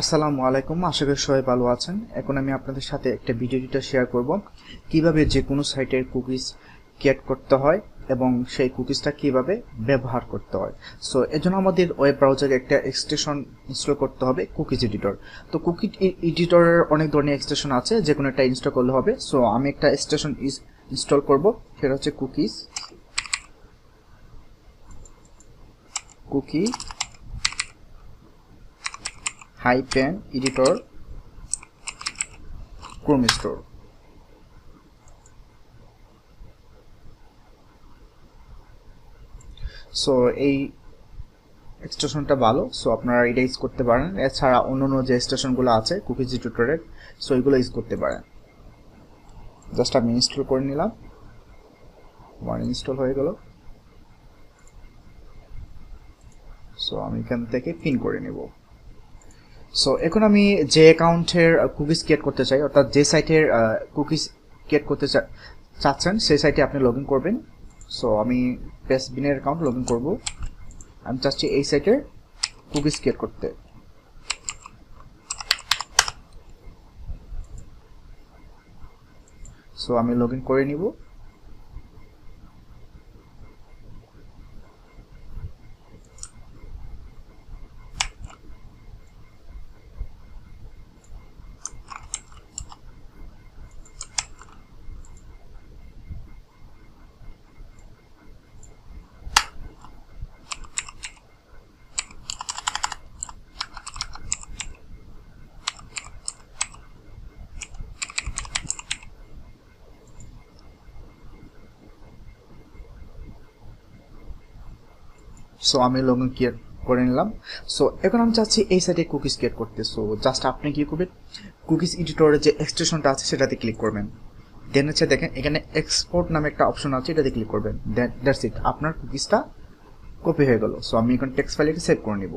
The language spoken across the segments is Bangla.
আসসালামু আলাইকুম, আশা করি সবাই ভালো আছেন। এখন আমি আপনাদের সাথে একটা ভিডিওটা শেয়ার করব কিভাবে যে কোনো সাইটের কুকিজ ক্রিয়েট করতে হয় এবং সেই কুকিজটা কিভাবে ব্যবহার করতে হয়। সো এজন্য আমাদের ওয়েব ব্রাউজারে একটা এক্সটেনশন ইনস্টল করতে হবে, কুকিজ এডিটর। তো কুকিজ এডিটরের অনেক ধরনের এক্সটেনশন আছে, যে কোনো একটা ইনস্টল করলে হবে। সো আমি একটা এক্সটেনশন ইনস্টল করব, সেটা হচ্ছে cookie hyphen editor Chrome store. So এই এক্সটেনশনটা ভালো, সো আপনারা এটা ইউজ করতে পারেন। এছাড়া অন্যান্য যে এক্সটেনশনগুলো আছে কুকিজ এডিটরের, সো এগুলো ইউজ করতে পারেন। জাস্ট আমি ইনস্টল করে নিলাম, আমার ইনস্টল হয়ে গেল। সো আমি এখান থেকে পিন করে নেব। সো এখন আমি যে অ্যাকাউন্টের কুকিজ ক্রিয়েট করতে চাই, অর্থাৎ যে সাইটের কুকিজ ক্রিয়েট করতে চাচ্ছেন সেই সাইটে আপনি লগ ইন করবেন। সো আমি পেজবিনের অ্যাকাউন্ট লগ ইন করবো। আমি চাচ্ছি এই সাইটের কুকিজ ক্রিয়েট করতে। সো আমি লগ ইন করে নিব। সো আমি লগ ইন ক্রিয়েট করে নিলাম। সো এখন আমি চাচ্ছি এই সাইটে কুকিজ ক্রিয়েট করতে। সো জাস্ট আপনি কি করবেন, কুকিজ এডিটরের যে এক্সটেনশনটা আছে সেটাতে ক্লিক করবেন। দেন হচ্ছে দেখেন এখানে এক্সপোর্ট নামে একটা অপশন আছে, এটাতে ক্লিক করবেন। দেন দ্যাটস ইট, আপনার কুকিজটা কপি হয়ে গেল। সো আমি এখন টেক্সট ফাইলটা সেভ করে নিব।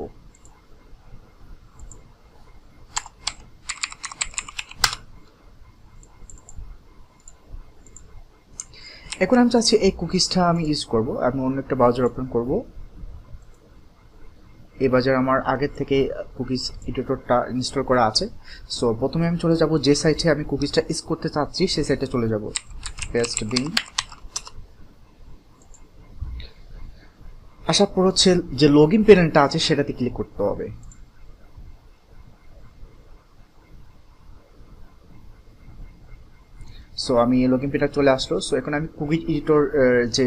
এখন আমি চাচ্ছি এই কুকিজটা আমি ইউজ করব, আমি অন্য একটা ব্রাউজার ওপেন করব। এই বাজার আমার আগের থেকে কুকিজ এডিটরটা ইনস্টল করা আছে। সো প্রথমে আমি চলে যাব যে সাইটে আমি কুকিজটা ইউজ করতে চাচ্ছি সেই সাইটে চলে যাব। পেস্টবিন আসার পর হচ্ছে যে লগ ইন প্যানেলটা আছে সেটাতে ক্লিক করতে হবে। সো আমি লগ ইন পেজটা চলে আসলো। সো এখন আমি কুকিজ এডিটর যে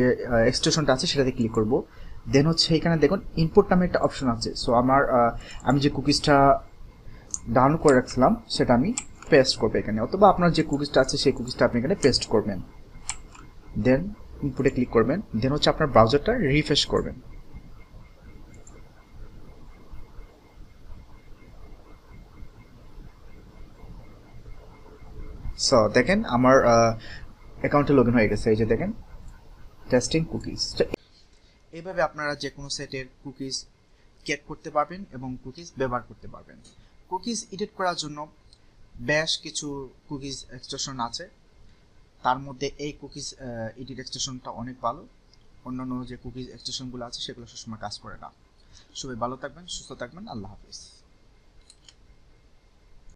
এক্সটেনশনটা আছে সেটাতে ক্লিক করব। দেন হচ্ছে এখানে দেখুন ইনপুট নামে একটা অপশন আছে। সো আমি যে কুকিজটা ডাউনলোড করে রাখছিলাম সেটা আমি পেস্ট করবো এখানে, অথবা আপনার যে কুকিজটা আছে সেই কুকিজটা আপনি এখানে পেস্ট করবেন। দেন ইনপুটে ক্লিক করবেন। দেন হচ্ছে আপনার ব্রাউজারটা রিফ্রেশ করবেন। সো দেখেন আমার অ্যাকাউন্টে লগ ইন হয়ে গেছে। এই যে দেখেন টেস্টিং কুকিজ। এইভাবে আপনারা যে কোনো সেটের কুকিজ ক্রিয়েট করতে পারবেন এবং কুকিজ ব্যবহার করতে পারবেন। কুকিজ এডিট করার জন্য বেশ কিছু কুকিজ এক্সটেনশন আছে, তার মধ্যে এই কুকিজ এডিট এক্সটেনশনটা অনেক ভালো। অন্যান্য যে কুকিজ এক্সটেনশনগুলো আছে সেগুলো সবসময় কাজ করে না। সবাই ভালো থাকবেন, সুস্থ থাকবেন, আল্লাহ হাফিজ।